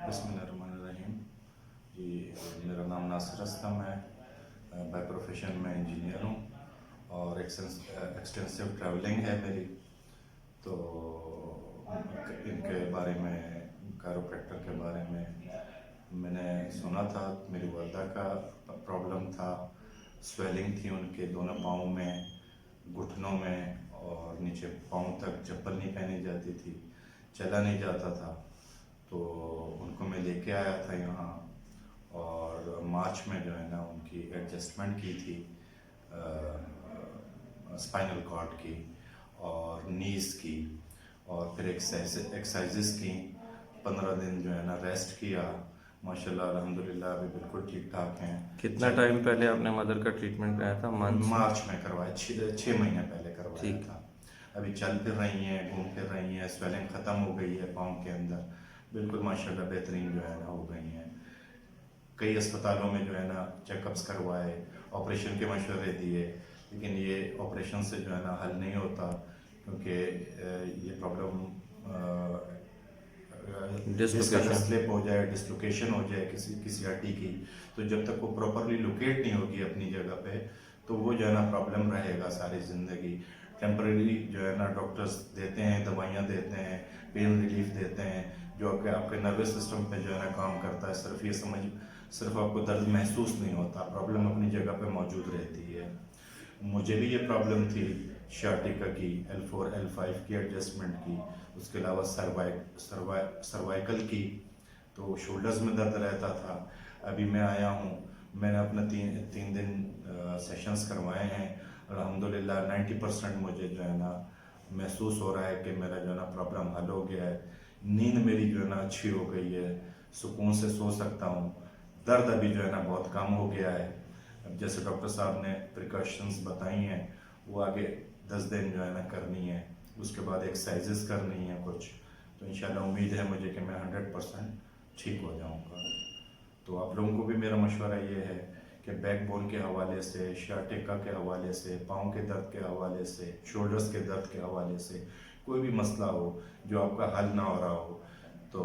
बिस्मिल्लाहिर्रहमानिर्रहीम। जी, मेरा नाम नासिर असलम है। बाय प्रोफेशन मैं इंजीनियर हूँ और एक्सटेंसिव ट्रैवलिंग है मेरी। तो इनके बारे में, कायरोप्रैक्टर के बारे में मैंने सुना था। मेरी वालदा का प्रॉब्लम था, स्वेलिंग थी उनके दोनों पाँव में, घुटनों में, और नीचे पाँव तक चप्पल नहीं पहनी जाती थी, चला नहीं जाता था। तो उनको मैं लेके आया था यहाँ, और मार्च में जो है ना उनकी एडजस्टमेंट की थी स्पाइनल कॉर्ड की और नीज़ की, और फिर एक्सरसाइजेस की। 15 दिन जो है ना रेस्ट किया। माशाल्लाह अल्हम्दुलिल्लाह अभी बिल्कुल ठीक ठाक हैं। कितना टाइम पहले आपने मदर का ट्रीटमेंट कराया था? मार्च में करवाया, 6 महीने पहले करवाया था। अभी चल फिर रही हैं, घूम फिर रही हैं, स्वेलिंग ख़त्म हो गई है पाँव के अंदर, बिल्कुल माशाल्लाह बेहतरीन जो है ना हो गई हैं। कई अस्पतालों में जो है ना चेकअप्स करवाए, ऑपरेशन के मशवरे दिए, लेकिन ये ऑपरेशन से जो है ना हल नहीं होता, क्योंकि ये प्रॉब्लम स्लिप हो जाए, डिस्लोकेशन हो जाए किसी हड्डी की, तो जब तक वो प्रॉपरली लोकेट नहीं होगी अपनी जगह पे, तो वो जो है ना प्रॉब्लम रहेगा सारी ज़िंदगी। टेम्परेरी जो है ना डॉक्टर्स देते हैं, दवाइयाँ देते हैं, पेन रिलीफ देते हैं, जो आपके नर्वस सिस्टम पे जो है ना काम करता है। सिर्फ आपको दर्द महसूस नहीं होता, प्रॉब्लम अपनी जगह पे मौजूद रहती है। मुझे भी ये प्रॉब्लम थी शार्टिका की, L4 L5 की एडजस्टमेंट की, उसके अलावा सर्वाइकल की, तो शोल्डर्स में दर्द रहता था। अभी मैं आया हूँ, मैंने अपना तीन दिन सेशंस करवाए हैं। अल्हम्दुलिल्लाह 90% मुझे जो है ना महसूस हो रहा है कि मेरा जो है ना प्रॉब्लम हल हो गया है। नींद मेरी जो है ना अच्छी हो गई है, सुकून से सो सकता हूँ। दर्द अभी जो है ना बहुत कम हो गया है। अब जैसे डॉक्टर साहब ने प्रिकॉशंस बताई हैं, वो आगे 10 दिन जो है ना करनी है, उसके बाद एक्सरसाइजेस करनी है कुछ। तो इंशाल्लाह उम्मीद है मुझे कि मैं 100% ठीक हो जाऊँगा। तो आप लोगों को भी मेरा मशवरा ये है कि बैक बोन के हवाले से, शार्टिका के हवाले से, पाँव के दर्द के हवाले से, शोल्डर्स के दर्द के हवाले से कोई भी मसला हो जो आपका हल ना हो रहा हो, तो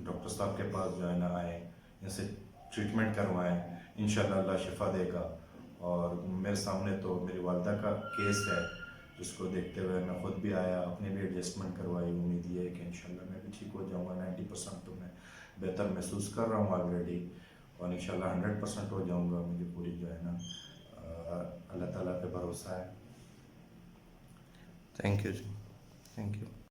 डॉक्टर साहब के पास जो है ना आए, इनसे ट्रीटमेंट करवाएं। इंशाल्लाह अल्लाह शिफा देगा। और मेरे सामने तो मेरी वालदा का केस है, जिसको देखते हुए मैं खुद भी आया, अपनी भी एडजस्टमेंट करवाई। उम्मीद ये है कि इंशाल्लाह मैं भी ठीक हो जाऊँगा। 90% तो मैं बेहतर महसूस कर रहा हूँ ऑलरेडी, और इंशाल्लाह 100% हो जाऊँगा। मुझे पूरी जो है ना अल्लाह ताला पे भरोसा है। थैंक यू जी, थैंक यू।